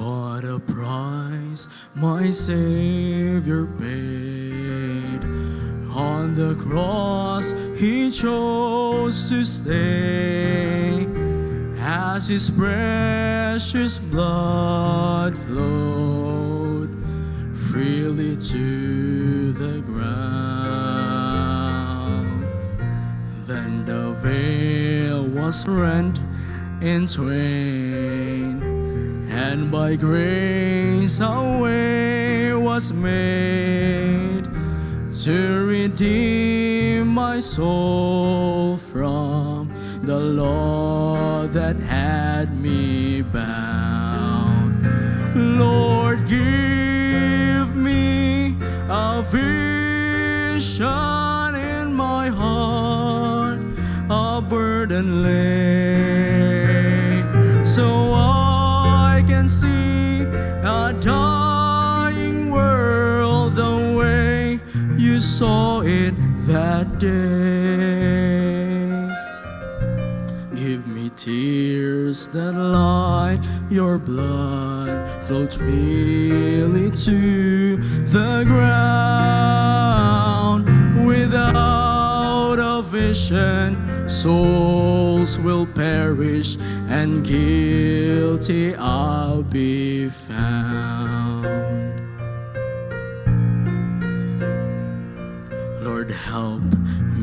What a price my Savior paid. On the cross He chose to stay, as His precious blood flowed freely to the ground. Then the veil was rent in twain, and by grace a way was made to redeem my soul from the law that had me bound. Lord, give me a vision in my heart, a burden lay, so I can see a dying world the way You saw it that day. Give me tears that like Your blood flowed freely to the ground. Without a vision, souls will perish, and guilty I'll be found. Lord, help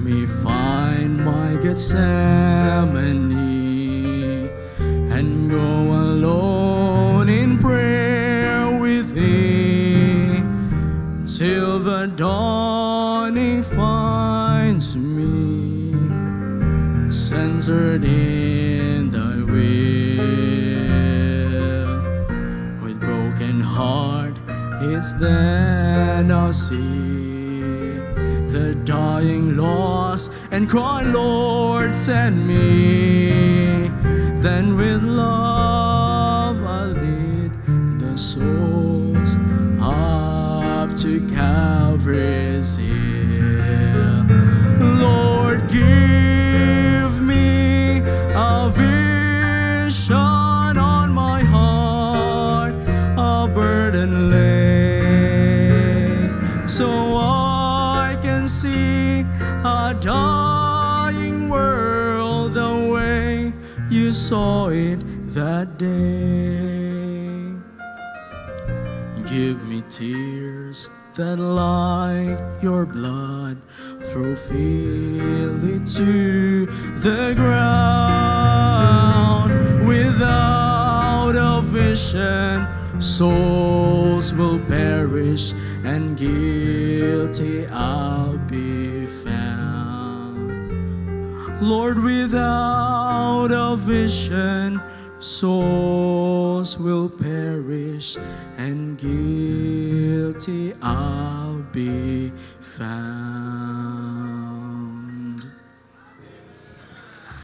me find my Gethsemane, and go alone in prayer with Thee, till the dawning finds me centered in Thy will. With broken heart, it's then I'll see the dying lost, and cry, Lord, send me. Then with love I'll lead the souls up to Calvary's hill. Lord, give me a vision on my heart, a burden lay, so I can see a dying world the way You saw it that day. Give me tears that like Your blood flow freely to the ground. Without a vision, souls will perish, and guilty I'll be found. Lord, without a vision, souls will perish, and guilty I'll be found.